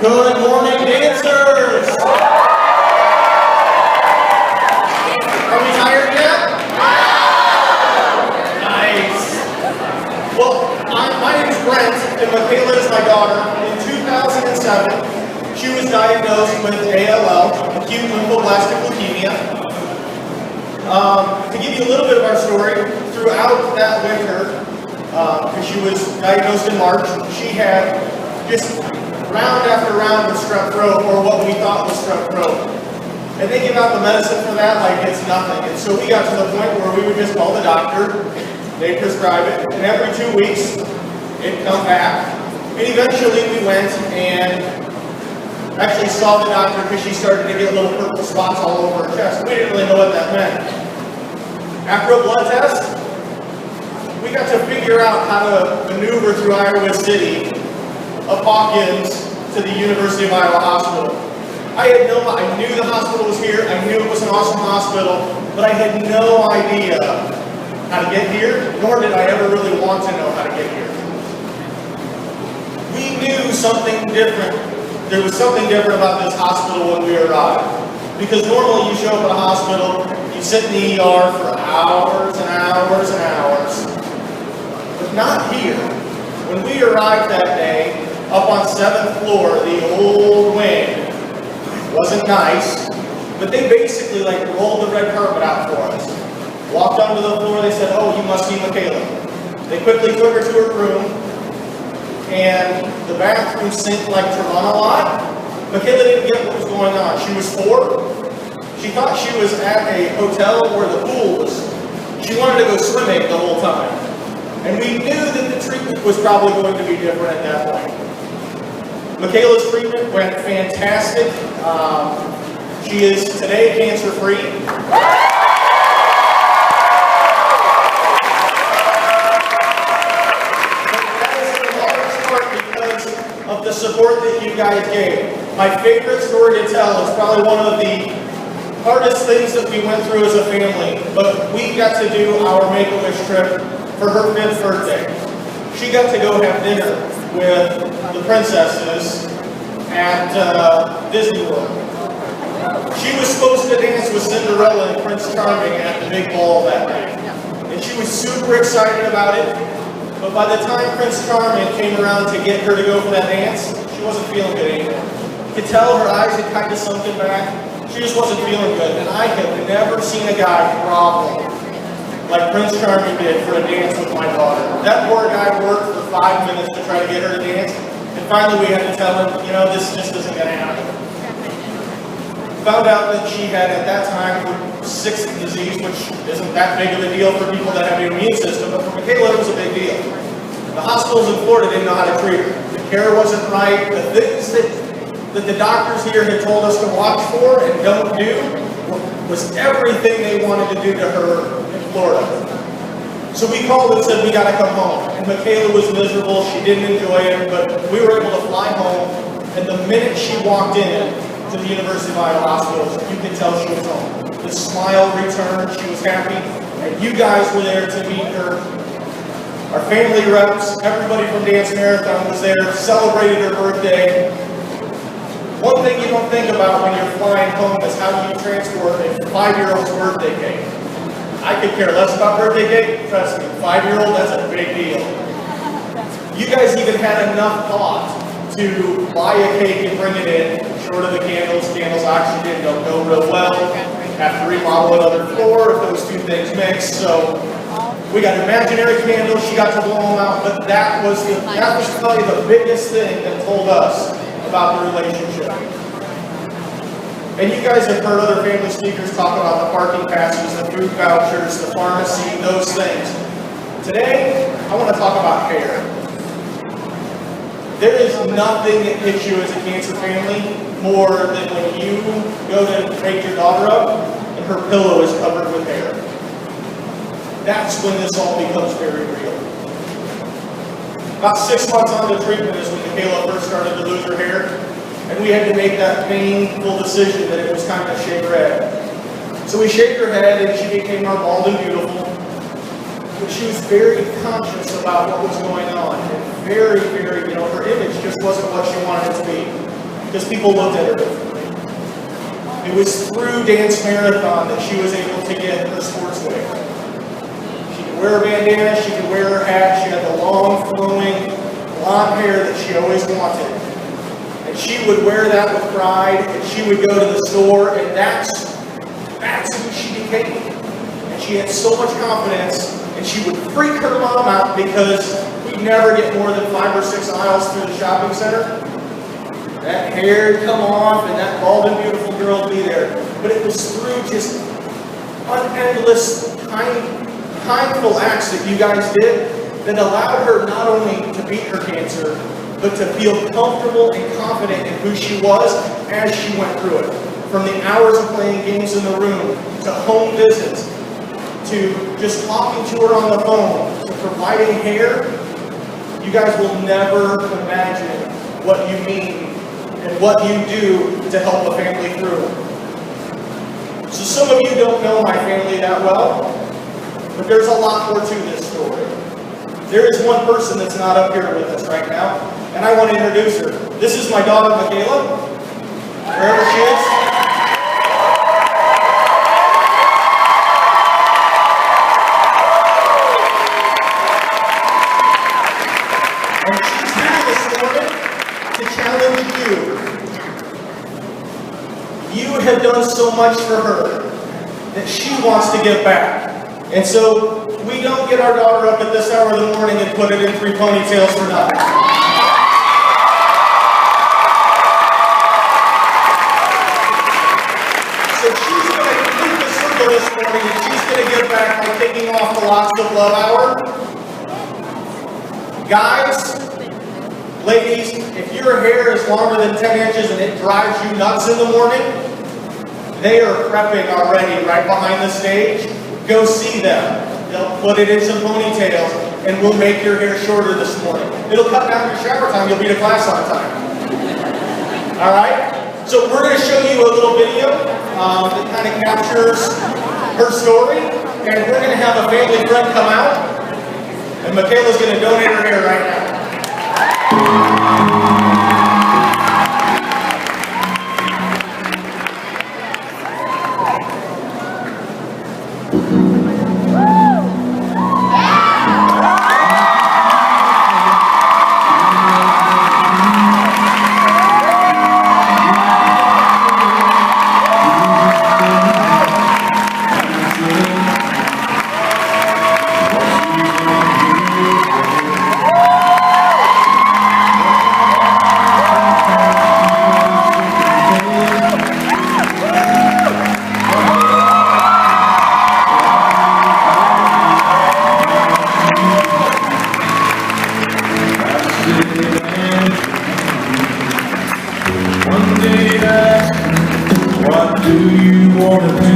Good morning, dancers! Are we tired yet? Nice. Well, my name is Brent, and Mikayla is my daughter. In 2007, she was diagnosed with ALL, acute lymphoblastic leukemia. To give you a little bit of our story, throughout that winter, because she was diagnosed in March, she had just round after round of strep throat, or what we thought was strep throat. And they give out the medicine for that like it's nothing. And so we got to the point where we would just call the doctor, they'd prescribe it, and every 2 weeks, it'd come back. And eventually we went and actually saw the doctor because she started to get little purple spots all over her chest. We didn't really know what that meant. After a blood test, we got to figure out how to maneuver through Iowa City, of Hawkins to the University of Iowa Hospital. I knew the hospital was here, I knew it was an awesome hospital, but I had no idea how to get here, nor did I ever really want to know how to get here. We knew something different. There was something different about this hospital when we arrived. Because normally you show up at a hospital, you sit in the ER for hours and hours and hours. But not here. When we arrived that day, up on 7th floor, the old wing, wasn't nice, but they basically rolled the red carpet out for us. Walked onto the floor, they said, "Oh, you must be Mikayla." They quickly took her to her room, and the bathroom sink like to run a lot. Mikayla didn't get what was going on. She was 4. She thought she was at a hotel where the pool was. She wanted to go swimming the whole time. And we knew that the treatment was probably going to be different at that point. Mikayla's treatment went fantastic. She is today cancer-free. That is in large part because of the support that you guys gave. My favorite story to tell is probably one of the hardest things that we went through as a family, but we got to do our Make-A-Wish trip for her 5th birthday. She got to go have dinner with the princesses at Disney World. She was supposed to dance with Cinderella and Prince Charming at the big ball that night. And she was super excited about it. But by the time Prince Charming came around to get her to go for that dance, she wasn't feeling good anymore. You could tell her eyes had kind of sunken back. She just wasn't feeling good. And I have never seen a guy grovel like Prince Charming did for a dance with my daughter. That poor guy worked for 5 minutes to try to get her to dance, and finally we had to tell him, this just isn't going to happen. Found out that she had, at that time, 6th disease, which isn't that big of a deal for people that have an immune system, but for Mikayla it was a big deal. The hospitals in Florida didn't know how to treat her. The care wasn't right. The things that the doctors here had told us to watch for and don't do was everything they wanted to do to her in Florida. So we called and said, we got to come home. And Mikayla was miserable. She didn't enjoy it, but we were able to fly home. And the minute she walked in to the University of Iowa Hospital, you could tell she was home. The smile returned. She was happy. And you guys were there to meet her. Our family reps, everybody from Dance Marathon was there, celebrated her birthday. One thing you don't think about when you're flying home is how do you transport a 5-year-old's birthday cake. I could care less about birthday cake. Trust me, 5-year-old, that's a big deal. You guys even had enough thought to buy a cake and bring it in, short of the candles. Candles oxygen don't go real well. Have to remodel another floor if those two things mix. So we got imaginary candles. She got to blow them out, but that was probably the biggest thing that told us about the relationship. And you guys have heard other family speakers talk about the parking passes, the food vouchers, the pharmacy, those things. Today, I want to talk about hair. There is nothing that hits you as a cancer family more than when you go to wake your daughter up and her pillow is covered with hair. That's when this all becomes very real. About 6 months on the treatment is when Mikayla first started to lose her hair, and we had to make that painful decision that it was time to shave her head. So we shaved her head, and she became our bald and beautiful. But she was very conscious about what was going on, and very, her image just wasn't what she wanted it to be. because people looked at her differently. It was through Dance Marathon that she was able to get her sportswear. She could wear a bandana, she could wear her hat, she had the long flowing blonde hair that she always wanted. And she would wear that with pride, and she would go to the store, and that's who she became. And she had so much confidence, and she would freak her mom out because we'd never get more than 5 or 6 aisles through the shopping center. That hair would come off, and that bald and beautiful girl would be there. But it was through just unendless, kindful acts that you guys did that allowed her not only to beat her cancer, but to feel comfortable and confident in who she was as she went through it. From the hours of playing games in the room, to home visits, to just talking to her on the phone, to providing hair, you guys will never imagine what you mean and what you do to help a family through. So some of you don't know my family that well, but there's a lot more to this story. There is one person that's not up here with us right now, and I want to introduce her. This is my daughter, Mikayla, wherever she is. And she's here this morning to challenge you. You have done so much for her that she wants to give back. And so we don't get our daughter up at this hour of the morning and put it in 3 ponytails for nothing. So she's going to complete the circle this morning, and she's going to give back by kicking off the Lots of Love Hour. Guys, ladies, if your hair is longer than 10 inches and it drives you nuts in the morning, they are prepping already right behind the stage. Go see them. They'll put it in some ponytails, and we'll make your hair shorter this morning. It'll cut down your shower time. You'll be to class on time. All right? So we're going to show you a little video that kind of captures her story, and we're going to have a family friend come out, and Mikayla's going to donate her hair right now. What do you want to do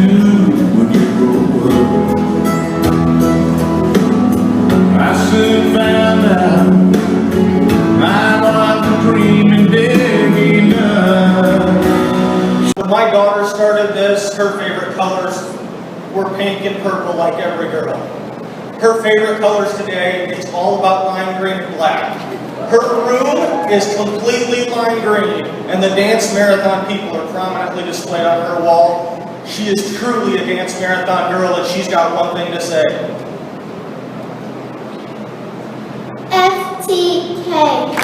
when you grow up? I soon found out my life was dreaming big enough. When my daughter started this, her favorite colors were pink and purple like every girl. Her favorite colors today is all about lime green and black. Her room is completely lime green, and the Dance Marathon people are prominently displayed on her wall. She is truly a Dance Marathon girl, and she's got one thing to say. FTK.